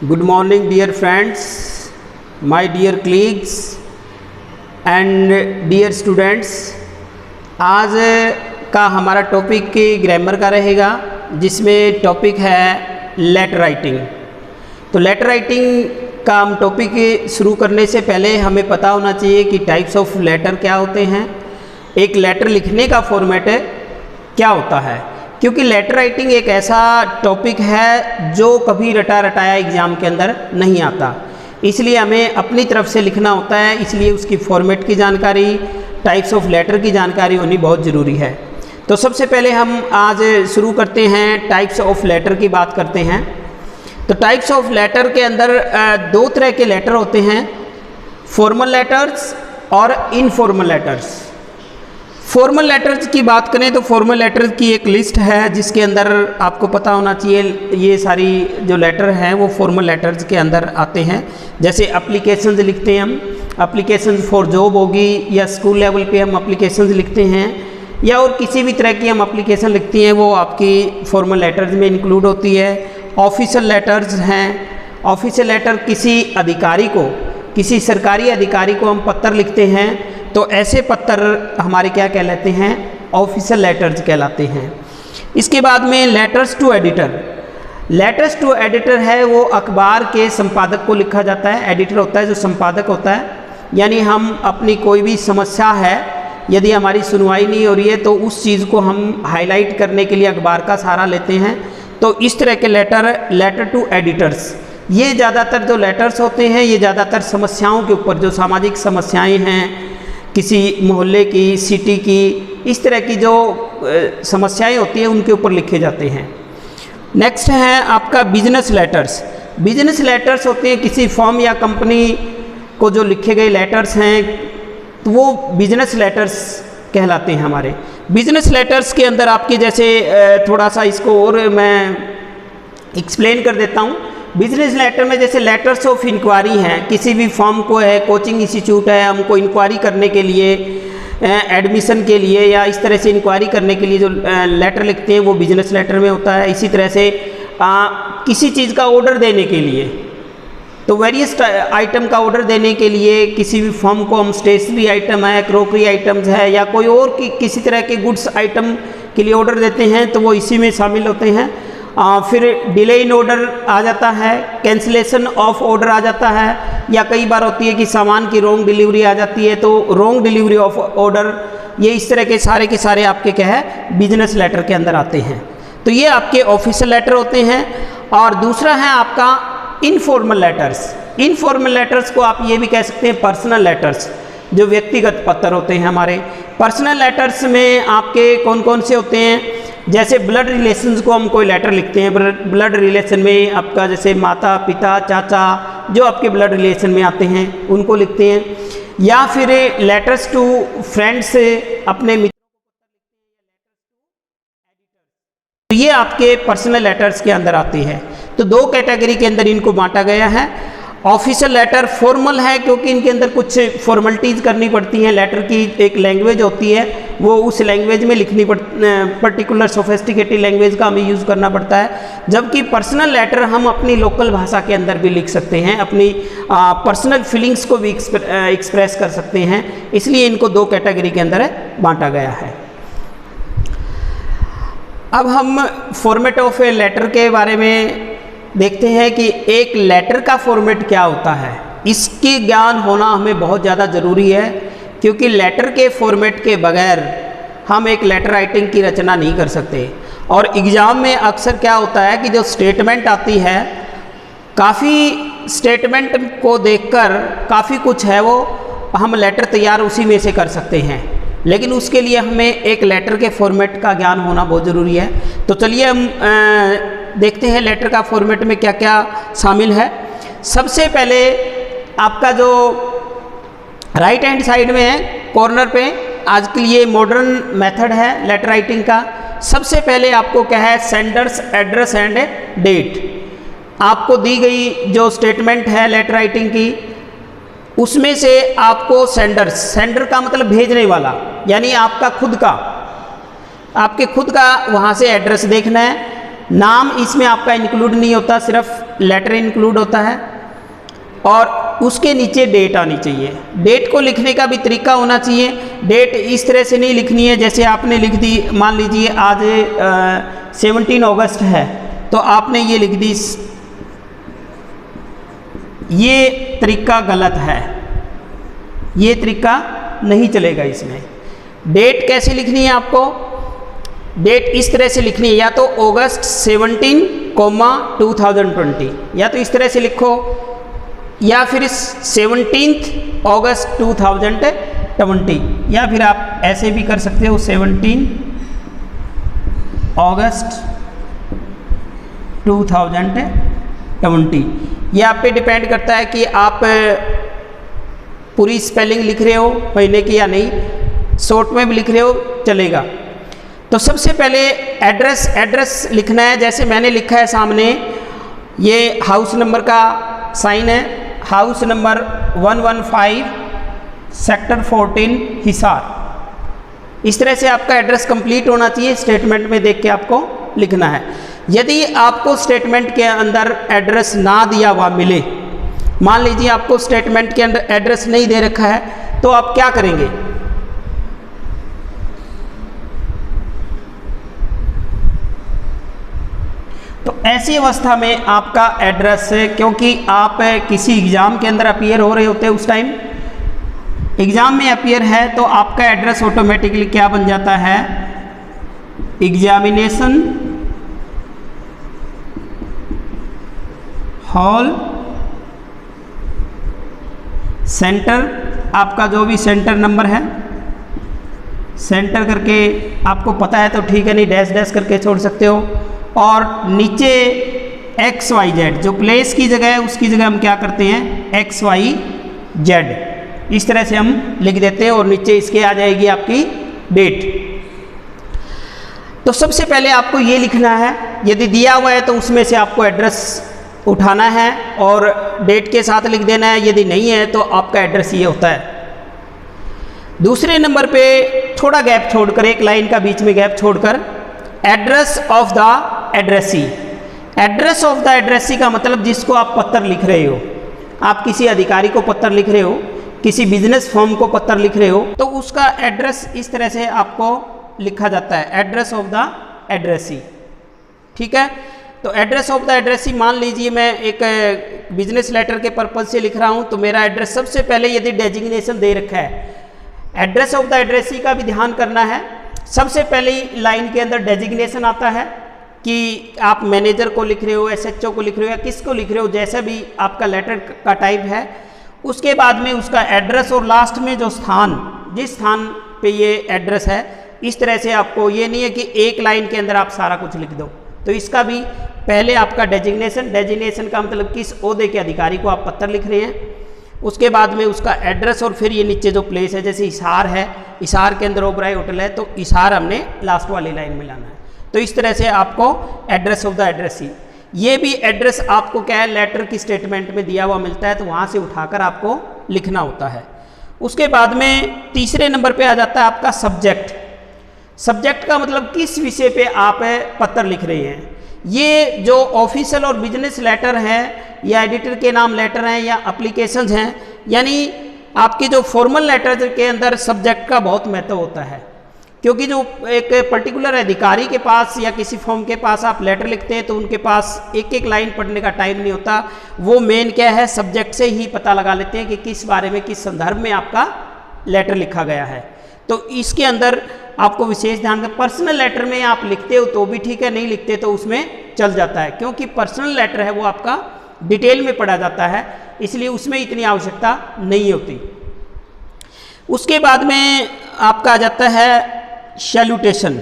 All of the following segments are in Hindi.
Good morning, dear friends, my dear colleagues and dear students। आज का हमारा टॉपिक ग्रामर का रहेगा, जिसमें टॉपिक है लेटर राइटिंग। तो लेटर राइटिंग का हम टॉपिक शुरू करने से पहले हमें पता होना चाहिए कि टाइप्स ऑफ लेटर क्या होते हैं, एक लेटर लिखने का फॉर्मेट क्या होता है। क्योंकि लेटर राइटिंग एक ऐसा टॉपिक है जो कभी रटा रटाया एग्ज़ाम के अंदर नहीं आता, इसलिए हमें अपनी तरफ से लिखना होता है। इसलिए उसकी फॉर्मेट की जानकारी, टाइप्स ऑफ लेटर की जानकारी होनी बहुत ज़रूरी है। तो सबसे पहले हम आज शुरू करते हैं, टाइप्स ऑफ लेटर की बात करते हैं। तो टाइप्स ऑफ लेटर के अंदर दो तरह के लेटर होते हैं, फॉर्मल लेटर्स और इनफॉर्मल लेटर्स। फॉर्मल लेटर्स की बात करें तो फॉर्मल लेटर्स की एक लिस्ट है, जिसके अंदर आपको पता होना चाहिए ये सारी जो लेटर हैं वो फॉर्मल लेटर्स के अंदर आते हैं। जैसे एप्लीकेशंस लिखते हैं हम, एप्लीकेशंस फॉर जॉब होगी, या स्कूल लेवल पे हम एप्लीकेशंस लिखते हैं, या और किसी भी तरह की हम एप्लीकेशन लिखती हैं वो आपकी फॉर्मल लेटर्स में इंक्लूड होती है। ऑफिशियल लेटर्स हैं, ऑफिशियल लेटर किसी अधिकारी को, किसी सरकारी अधिकारी को हम पत्र लिखते हैं, तो ऐसे पत्र हमारे क्या कहलाते हैं, ऑफिशियल लेटर्स कहलाते हैं। इसके बाद में letters to editor. Letters to editor है वो अखबार के संपादक को लिखा जाता है। एडिटर होता है जो संपादक होता है, यानी हम अपनी कोई भी समस्या है, यदि हमारी सुनवाई नहीं हो रही है तो उस चीज़ को हम हाईलाइट करने के लिए अखबार का सहारा लेते हैं। तो इस तरह के लेटर टू एडिटर्स, ये ज़्यादातर जो लेटर्स होते हैं ये ज़्यादातर समस्याओं के ऊपर, जो सामाजिक समस्याएँ हैं किसी मोहल्ले की, सिटी की, इस तरह की जो समस्याएं होती हैं उनके ऊपर लिखे जाते हैं। नेक्स्ट है आपका बिजनेस लेटर्स। बिजनेस लेटर्स होते हैं किसी फर्म या कंपनी को जो लिखे गए लेटर्स हैं, तो वो बिजनेस लेटर्स कहलाते हैं हमारे। बिजनेस लेटर्स के अंदर आपके जैसे थोड़ा सा इसको और मैं एक्सप्लेन कर देता हूँ। बिजनेस लेटर में जैसे लेटर्स ऑफ इंक्वायरी हैं, किसी भी फर्म को है, कोचिंग इंस्टीट्यूट है, हमको इंक्वायरी करने के लिए, एडमिशन के लिए या इस तरह से इंक्वायरी करने के लिए जो लेटर लिखते हैं वो बिजनेस लेटर में होता है। इसी तरह से किसी चीज़ का ऑर्डर देने के लिए, तो वेरियस आइटम का ऑर्डर देने के लिए किसी भी फर्म को हम स्टेशनरी आइटम है, क्रोकरी आइटम्स है, या कोई और किसी तरह के गुड्स आइटम के लिए ऑर्डर देते हैं, तो वो इसी में शामिल होते हैं। फिर डिले इन ऑर्डर आ जाता है, कैंसिलेशन ऑफ ऑर्डर आ जाता है, या कई बार होती है कि सामान की रॉन्ग डिलीवरी आ जाती है, तो रॉन्ग डिलीवरी ऑफ ऑर्डर, ये इस तरह के सारे आपके क्या है, बिजनेस लेटर के अंदर आते हैं। तो ये आपके ऑफिशियल लेटर होते हैं। और दूसरा है आपका इनफॉर्मल लेटर्स। इनफॉर्मल लेटर्स को आप ये भी कह सकते हैं पर्सनल लेटर्स, जो व्यक्तिगत पत्र होते हैं हमारे। पर्सनल लेटर्स में आपके कौन कौन से होते हैं, जैसे ब्लड रिलेशंस को हम कोई लेटर लिखते हैं, ब्लड रिलेशन में आपका जैसे माता पिता चाचा जो आपके ब्लड रिलेशन में आते हैं उनको लिखते हैं। या फिर लेटर्स टू फ्रेंड्स, अपने मित्रों को, ये आपके पर्सनल लेटर्स के अंदर आते हैं। तो दो कैटेगरी के अंदर इनको बांटा गया है। ऑफिशियल लेटर फॉर्मल है क्योंकि इनके अंदर कुछ फॉर्मेलिटीज़ करनी पड़ती हैं। लेटर की एक लैंग्वेज होती है, वो उस लैंग्वेज में लिखनी पर्टिकुलर सोफिस्टिकेटेड लैंग्वेज का हमें यूज़ करना पड़ता है। जबकि पर्सनल लेटर हम अपनी लोकल भाषा के अंदर भी लिख सकते हैं, अपनी पर्सनल फीलिंग्स को भी एक्सप्रेस कर सकते हैं। इसलिए इनको दो कैटेगरी के अंदर बांटा गया है। अब हम फॉर्मेट ऑफ ए लेटर के बारे में देखते हैं कि एक लेटर का फॉर्मेट क्या होता है। इसकी ज्ञान होना हमें बहुत ज़्यादा ज़रूरी है, क्योंकि लेटर के फॉर्मेट के बगैर हम एक लेटर राइटिंग की रचना नहीं कर सकते। और एग्ज़ाम में अक्सर क्या होता है कि जो स्टेटमेंट आती है, काफ़ी स्टेटमेंट को देखकर काफ़ी कुछ है वो हम लेटर तैयार उसी में से कर सकते हैं, लेकिन उसके लिए हमें एक लेटर के फॉर्मेट का ज्ञान होना बहुत ज़रूरी है। तो चलिए हम देखते हैं लेटर का फॉर्मेट में क्या क्या शामिल है। सबसे पहले आपका जो राइट हैंड साइड में है कॉर्नर पे, आज के लिए मॉडर्न मेथड है लेटर राइटिंग का। सबसे पहले आपको क्या है, सेंडर्स एड्रेस एंड डेट। आपको दी गई जो स्टेटमेंट है लेटर राइटिंग की, उसमें से आपको सेंडर का मतलब भेजने वाला, यानी आपका खुद का, आपके खुद का वहाँ से एड्रेस देखना है। नाम इसमें आपका इंक्लूड नहीं होता, सिर्फ लेटर इंक्लूड होता है। और उसके नीचे डेट आनी चाहिए। डेट को लिखने का भी तरीका होना चाहिए। डेट इस तरह से नहीं लिखनी है जैसे आपने लिख दी, मान लीजिए आज 17 अगस्त है तो आपने ये लिख दी, ये तरीका गलत है, ये तरीका नहीं चलेगा इसमें। डेट कैसे लिखनी है आपको? डेट इस तरह से लिखनी है, या तो अगस्त 17, 2020, या तो इस तरह से लिखो, या फिर 17 अगस्त 2020, या फिर आप ऐसे भी कर सकते हो 17 अगस्त 2020। ये आप पे डिपेंड करता है कि आप पूरी स्पेलिंग लिख रहे हो महीने की या नहीं, शॉर्ट में भी लिख रहे हो चलेगा। तो सबसे पहले एड्रेस लिखना है। जैसे मैंने लिखा है सामने, ये हाउस नंबर का साइन है, हाउस नंबर 115 सेक्टर 14 हिसार। इस तरह से आपका एड्रेस कंप्लीट होना चाहिए, स्टेटमेंट में देख के आपको लिखना है। यदि आपको स्टेटमेंट के अंदर एड्रेस ना दिया हुआ मिले, मान लीजिए आपको स्टेटमेंट के अंदर एड्रेस नहीं दे रखा है, तो आप क्या करेंगे? तो ऐसी अवस्था में आपका एड्रेस, क्योंकि आप किसी एग्ज़ाम के अंदर अपीयर हो रहे होते हैं, उस टाइम एग्ज़ाम में अपीयर है, तो आपका एड्रेस ऑटोमेटिकली क्या बन जाता है? एग्जामिनेशन हॉल सेंटर, आपका जो भी सेंटर नंबर है, सेंटर करके आपको पता है तो ठीक है, नहीं डैश डैश करके छोड़ सकते हो। और नीचे XYZ जो प्लेस की जगह है, उसकी जगह हम क्या करते हैं? XYZ, इस तरह से हम लिख देते हैं, और नीचे इसके आ जाएगी आपकी डेट। तो सबसे पहले आपको ये लिखना है, यदि दिया हुआ है तो उसमें से आपको एड्रेस उठाना है और डेट के साथ लिख देना है, यदि नहीं है तो आपका एड्रेस ये होता है। दूसरे नंबर पे थोड़ा गैप छोड़कर, एक लाइन का बीच में गैप छोड़कर, address of the addressee. Address of the addressee का मतलब जिसको आप पत्र लिख रहे हो, आप किसी अधिकारी को पत्र लिख रहे हो, किसी बिजनेस फर्म को पत्र लिख रहे हो, तो उसका एड्रेस इस तरह से आपको लिखा जाता है, एड्रेस ऑफ द एड्रेसी। ठीक है, तो एड्रेस ऑफ द एड्रेसी, मान लीजिए मैं एक बिजनेस लेटर के पर्पज से लिख रहा हूं, तो मेरा एड्रेस सबसे पहले यदि डेजिग्नेशन दे रखा है, एड्रेस ऑफ द एड्रेसी का भी ध्यान करना है। सबसे पहली लाइन के अंदर डेजिग्नेशन आता है कि आप मैनेजर को लिख रहे हो, SHO को लिख रहे हो, या किसको लिख रहे हो, जैसा भी आपका लेटर का टाइप है। उसके बाद में उसका एड्रेस, और लास्ट में जो स्थान, जिस स्थान पे ये एड्रेस है, इस तरह से आपको, ये नहीं है कि एक लाइन के अंदर आप सारा कुछ लिख दो। तो इसका भी पहले आपका डेजिग्नेशन का मतलब किस ओहदे के अधिकारी को आप पत्र लिख रहे हैं, उसके बाद में उसका एड्रेस, और फिर ये नीचे जो प्लेस है, जैसे हिसार है, हिसार के अंदर ओबराय होटल है, तो हिसार हमने लास्ट वाली लाइन में लाना है। तो इस तरह से आपको एड्रेस ऑफ द एड्रेसी, ये भी एड्रेस आपको क्या है, लेटर की स्टेटमेंट में दिया हुआ मिलता है, तो वहाँ से उठाकर आपको लिखना होता है। उसके बाद में तीसरे नंबर पे आ जाता है आपका सब्जेक्ट। सब्जेक्ट का मतलब किस विषय पे आप पत्र लिख रहे हैं। ये जो ऑफिशियल और बिजनेस लेटर है, या एडिटर के नाम लेटर हैं, या एप्लीकेशंस हैं, यानी आपकी जो फॉर्मल लेटर के अंदर सब्जेक्ट का बहुत महत्व होता है। क्योंकि जो एक पर्टिकुलर अधिकारी के पास या किसी फॉर्म के पास आप लेटर लिखते हैं, तो उनके पास एक एक लाइन पढ़ने का टाइम नहीं होता। वो मेन क्या है, सब्जेक्ट से ही पता लगा लेते हैं कि किस बारे में, किस संदर्भ में आपका लेटर लिखा गया है। तो इसके अंदर आपको विशेष ध्यान दें। पर्सनल लेटर में आप लिखते हो तो भी ठीक है, नहीं लिखते तो उसमें चल जाता है, क्योंकि पर्सनल लेटर है वो आपका डिटेल में पढ़ा जाता है, इसलिए उसमें इतनी आवश्यकता नहीं होती। उसके बाद में आपका आ जाता है सैल्यूटेशन।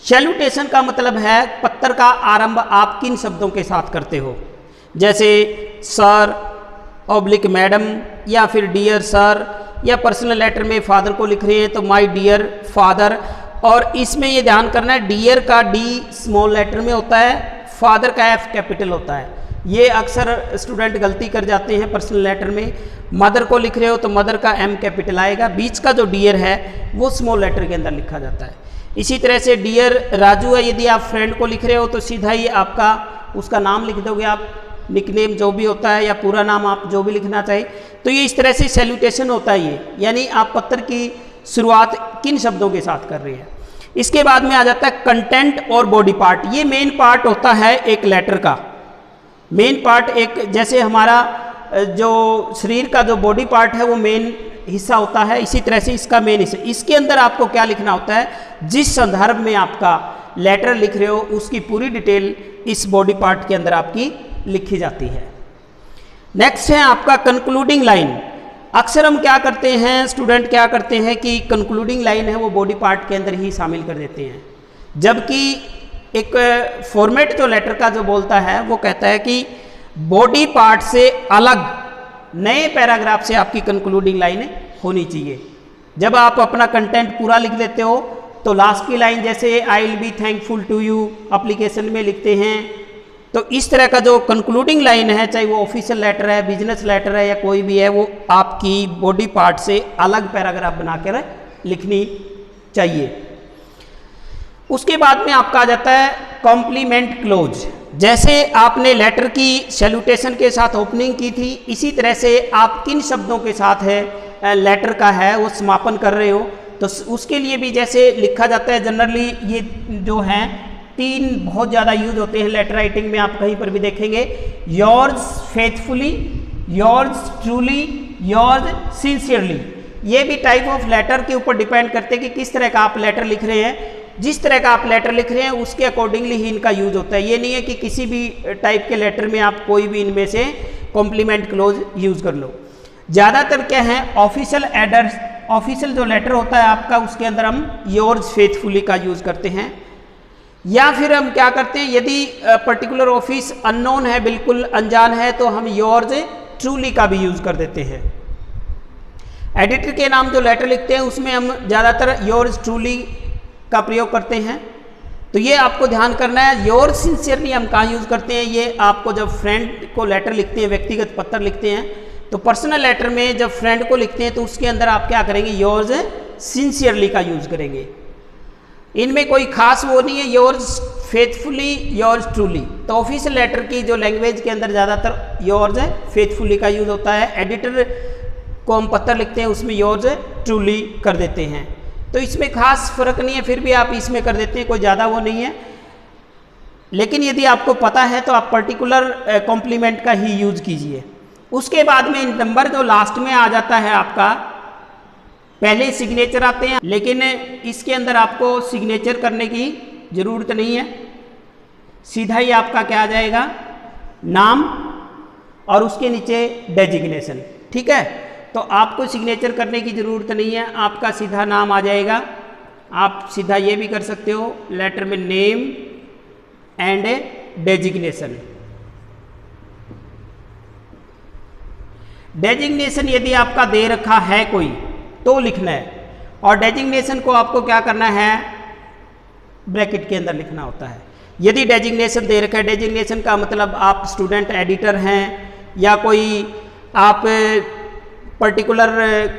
सैल्यूटेशन का मतलब है पत्र का आरंभ आप किन शब्दों के साथ करते हो, जैसे सर ऑब्लिक मैडम, या फिर डियर सर, या पर्सनल लेटर में फादर को लिख रहे हैं तो माय डियर फादर। और इसमें ये ध्यान करना है, डियर का डी स्मॉल लेटर में होता है, फादर का F कैपिटल होता है। ये अक्सर स्टूडेंट गलती कर जाते हैं पर्सनल लेटर में। मदर को लिख रहे हो तो मदर का M कैपिटल आएगा, बीच का जो डियर है वो स्मॉल लेटर के अंदर लिखा जाता है। इसी तरह से डियर राजू है, यदि आप फ्रेंड को लिख रहे हो तो सीधा ही आपका उसका नाम लिख दोगे आप, निकनेम जो भी होता है या पूरा नाम आप जो भी लिखना चाहे। तो ये इस तरह से सैल्यूटेशन होता है ये, यानी आप पत्र की शुरुआत किन शब्दों के साथ कर रहे हैं। इसके बाद में आ जाता है कंटेंट और बॉडी पार्ट। ये मेन पार्ट होता है एक लेटर का। मेन पार्ट एक, जैसे हमारा जो शरीर का जो बॉडी पार्ट है वो मेन हिस्सा होता है, इसी तरह से इसका मेन हिस्सा। इसके अंदर आपको क्या लिखना होता है, जिस संदर्भ में आपका लेटर लिख रहे हो उसकी पूरी डिटेल इस बॉडी पार्ट के अंदर आपकी लिखी जाती है। नेक्स्ट है आपका कंक्लूडिंग लाइन। अक्सर हम क्या करते हैं, स्टूडेंट क्या करते हैं कि कंक्लूडिंग लाइन है वो बॉडी पार्ट के अंदर ही शामिल कर देते हैं, जबकि एक फॉर्मेट जो लेटर का जो बोलता है वो कहता है कि बॉडी पार्ट से अलग नए पैराग्राफ से आपकी कंक्लूडिंग लाइन होनी चाहिए। जब आप अपना कंटेंट पूरा लिख देते हो तो लास्ट की लाइन, जैसे I will be thankful to you application में लिखते हैं, तो इस तरह का जो कंक्लूडिंग लाइन है, चाहे वो ऑफिशियल लेटर है, बिजनेस लेटर है या कोई भी है, वो आपकी बॉडी पार्ट से अलग पैराग्राफ बनाकर लिखनी चाहिए। उसके बाद में आपका आ जाता है कॉम्प्लीमेंट क्लोज। जैसे आपने लेटर की सैल्यूटेशन के साथ ओपनिंग की थी, इसी तरह से आप किन शब्दों के साथ है लेटर का है वो समापन कर रहे हो, तो उसके लिए भी जैसे लिखा जाता है। जनरली ये जो हैं 3 बहुत ज़्यादा यूज होते हैं लेटर राइटिंग में, आप कहीं पर भी देखेंगे, yours faithfully, yours truly, yours sincerely. ये भी टाइप ऑफ लेटर के ऊपर डिपेंड करते हैं कि किस तरह का आप लेटर लिख रहे हैं। जिस तरह का आप लेटर लिख रहे हैं उसके अकॉर्डिंगली ही इनका यूज होता है। ये नहीं है कि किसी भी टाइप के लेटर में आप कोई भी इनमें से कॉम्प्लीमेंट क्लोज यूज कर लो। ज़्यादातर क्या है, ऑफिशियल एड्रेस, ऑफिशियल जो लेटर होता है आपका उसके अंदर हम योर्स फेथफुली का यूज करते हैं, या फिर हम क्या करते हैं, यदि पर्टिकुलर ऑफिस अननोन है, बिल्कुल अनजान है, तो हम योर्स ट्रूली का भी यूज कर देते हैं। एडिटर के नाम जो लेटर लिखते हैं उसमें हम ज़्यादातर योर्स ट्रूली का प्रयोग करते हैं। तो ये आपको ध्यान करना है। योर सिंसियरली हम कहाँ यूज़ करते हैं, ये आपको जब फ्रेंड को लेटर लिखते हैं, व्यक्तिगत पत्र लिखते हैं, तो पर्सनल लेटर में जब फ्रेंड को लिखते हैं तो उसके अंदर आप क्या करेंगे, योर्स सिंसियरली का यूज़ करेंगे। इनमें कोई खास वो नहीं है, योर्स फेथफुली, योर्स ट्रूली। तो ऑफिशियल लेटर की जो लैंग्वेज के अंदर ज़्यादातर योर्स फेथफुली का यूज़ होता है। एडिटर को हम पत्र लिखते हैं उसमें योर्स ट्रूली कर देते हैं। तो इसमें खास फर्क नहीं है, फिर भी आप इसमें कर देते हैं, कोई ज़्यादा वो नहीं है। लेकिन यदि आपको पता है तो आप पर्टिकुलर कॉम्प्लीमेंट का ही यूज कीजिए। उसके बाद में नंबर जो लास्ट में आ जाता है आपका, पहले सिग्नेचर आते हैं, लेकिन इसके अंदर आपको सिग्नेचर करने की ज़रूरत नहीं है। सीधा ही आपका क्या आ जाएगा, नाम और उसके नीचे डेजिग्नेशन। ठीक है, तो आपको सिग्नेचर करने की ज़रूरत नहीं है, आपका सीधा नाम आ जाएगा। आप सीधा ये भी कर सकते हो, लेटर में नेम एंड डेजिग्नेशन। डेजिग्नेशन यदि आपका दे रखा है कोई तो लिखना है, और डेजिग्नेशन को आपको क्या करना है, ब्रैकेट के अंदर लिखना होता है। यदि डेजिग्नेशन दे रखा है, डेजिग्नेशन का मतलब आप स्टूडेंट एडिटर हैं या कोई आप पर्टिकुलर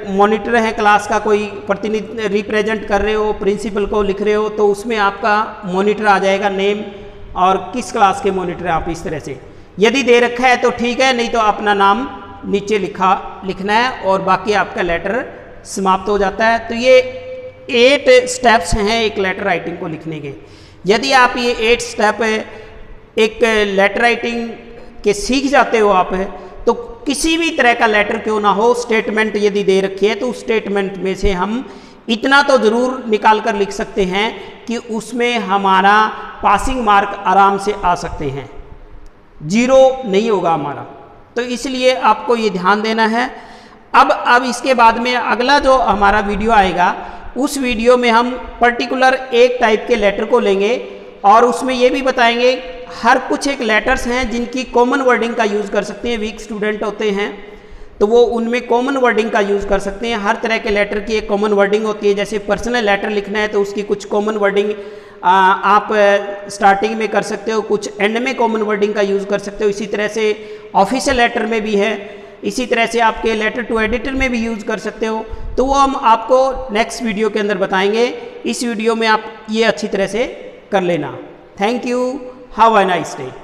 मॉनिटर हैं क्लास का, कोई प्रतिनिधि रिप्रेजेंट कर रहे हो, प्रिंसिपल को लिख रहे हो, तो उसमें आपका मॉनिटर आ जाएगा, नेम और किस क्लास के मॉनिटर हैं आप, इस तरह से। यदि दे रखा है तो ठीक है, नहीं तो अपना नाम नीचे लिखना है और बाकी आपका लेटर समाप्त हो जाता है। तो ये 8 स्टेप्स हैं एक लेटर राइटिंग को लिखने के। यदि आप ये 8 स्टेप एक लेटर राइटिंग के सीख जाते हो आप, तो किसी भी तरह का लेटर क्यों ना हो, स्टेटमेंट यदि दे रखी है तो उस स्टेटमेंट में से हम इतना तो ज़रूर निकाल कर लिख सकते हैं कि उसमें हमारा पासिंग मार्क आराम से आ सकते हैं, 0 नहीं होगा हमारा। तो इसलिए आपको ये ध्यान देना है। अब इसके बाद में अगला जो हमारा वीडियो आएगा, उस वीडियो में हम पर्टिकुलर एक टाइप के लेटर को लेंगे और उसमें ये भी बताएंगे हर कुछ एक लेटर्स हैं जिनकी कॉमन वर्डिंग का यूज़ कर सकते हैं। वीक स्टूडेंट होते हैं तो वो उनमें कॉमन वर्डिंग का यूज़ कर सकते हैं। हर तरह के लेटर की एक कॉमन वर्डिंग होती है। जैसे पर्सनल लेटर लिखना है तो उसकी कुछ कॉमन वर्डिंग आप स्टार्टिंग में कर सकते हो, कुछ एंड में कॉमन वर्डिंग का यूज़ कर सकते हो। इसी तरह से ऑफिशियल लेटर में भी है, इसी तरह से आपके लेटर टू एडिटर में भी यूज़ कर सकते हो। तो वो हम आपको नेक्स्ट वीडियो के अंदर बताएंगे इस वीडियो में आप ये अच्छी तरह से कर लेना। Thank you, have a nice day.